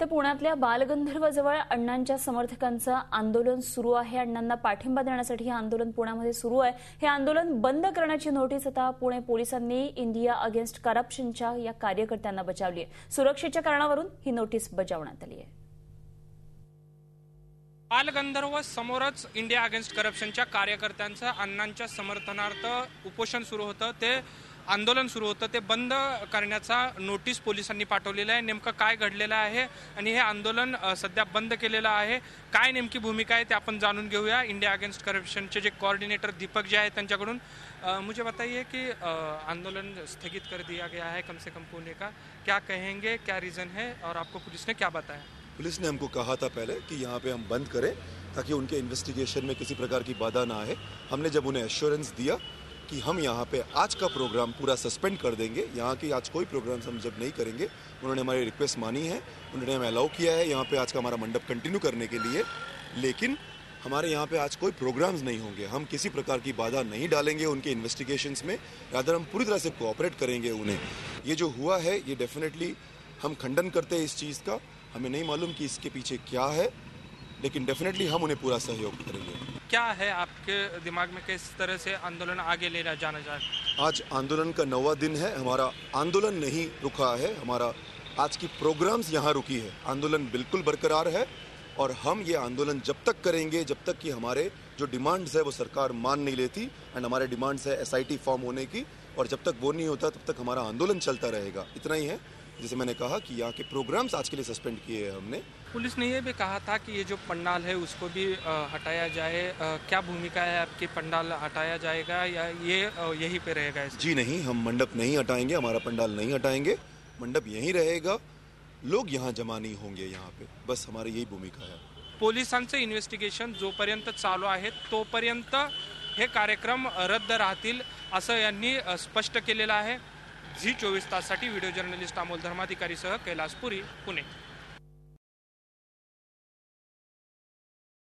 तर पुण्यातल्या बालगंधर्वजवळ अण्णांच्या समर्थकांचं आंदोलन सुरू आहे। अण्णांना पाठिंबा देण्यासाठी हे आंदोलन पुण्यामध्ये सुरू आहे। हे आंदोलन बंद करण्याची नोटीस आता पुणे पोलिसांनी इंडिया अगेन्स्ट करप्शनच्या या कार्यकर्त्यांना बजावली आहे। सुरक्षेच्या कारणावरून ही नोटीस बजावण्यात आली आहे। बालगंधर्व समोरच इंडिया अगेन्स्ट करप्शनच्या कार्यकर्त्यांचं अण्णांच्या समर्थनार्थ उपोषण सुरू होतं, ते आंदोलन सुरू होतं, ते बंद करण्याचा नोटीस पोलिसांनी पाठवलेला आहे। नेमकं काय घडलेलं आहे आणि हे आंदोलन सध्या बंद केलेलं आहे, काय नेमकी भूमिका आहे ते आपण जाणून घेऊया। इंडिया अगेन्स्ट करप्शनचे जे कोऑर्डिनेटर दीपक जे आहेत त्यांच्याकडून मुझे बताइए कि आंदोलन स्थगित कर दिया गया है कम से कम पुणे का, क्या कहेंगे, क्या रीज़न है और आपको पुलिस ने क्या बताया? पुलिस ने हमको कहा था पहले कि यहाँ पे हम बंद करें ताकि उनके इन्वेस्टिगेशन में किसी प्रकार की बाधा ना आए। हमने जब उन्हें एश्योरेंस दिया कि हम यहाँ पे आज का प्रोग्राम पूरा सस्पेंड कर देंगे, यहाँ की आज कोई प्रोग्राम्स हम जब नहीं करेंगे, उन्होंने हमारी रिक्वेस्ट मानी है, उन्होंने हमें अलाउ किया है यहाँ पे आज का हमारा मंडप कंटिन्यू करने के लिए। लेकिन हमारे यहाँ पे आज कोई प्रोग्राम्स नहीं होंगे, हम किसी प्रकार की बाधा नहीं डालेंगे उनके इन्वेस्टिगेशंस में, रादर हम पूरी तरह से कोऑपरेट करेंगे उन्हें। ये जो हुआ है ये डेफिनेटली हम खंडन करते हैं इस चीज़ का। हमें नहीं मालूम कि इसके पीछे क्या है, लेकिन डेफिनेटली हम उन्हें पूरा सहयोग करेंगे। क्या है आपके दिमाग में, किस तरह से आंदोलन आगे ले जाना चाहिए? आज आंदोलन का 9वां दिन है, हमारा आंदोलन नहीं रुका है, हमारा आज की प्रोग्राम्स यहाँ रुकी है। आंदोलन बिल्कुल बरकरार है और हम ये आंदोलन जब तक करेंगे जब तक कि हमारे जो डिमांड्स है वो सरकार मान नहीं लेती। एंड हमारे डिमांड्स है SIT फॉर्म होने की, और जब तक वो नहीं होता तब तक हमारा आंदोलन चलता रहेगा। इतना ही है। जैसे मैंने कहा कि यहाँ के प्रोग्राम्स आज के लिए सस्पेंड किए हैं हमने। पुलिस ने ये भी कहा था कि ये जो पंडाल है उसको भी हटाया जाए, क्या भूमिका है आपकी? पंडाल हटाया जाएगा या ये यहीं पे रहेगा? जी नहीं, हम मंडप नहीं हटाएंगे, हमारा पंडाल नहीं हटाएंगे, मंडप यहीं रहेगा, लोग यहाँ जमा नहीं होंगे यहाँ पे, बस हमारी यही भूमिका है। पोलिसांचं इन्व्हेस्टिगेशन जोपर्यंत चालू आहे तोपर्यंत हे कार्यक्रम रद्द राहतील असं यांनी स्पष्ट केलेलं आहे। झी 24 ताससाठी व्हिडिओ जर्नलिस्ट अमोल धर्माधिकारी सह कैलास पुरी, पुणे।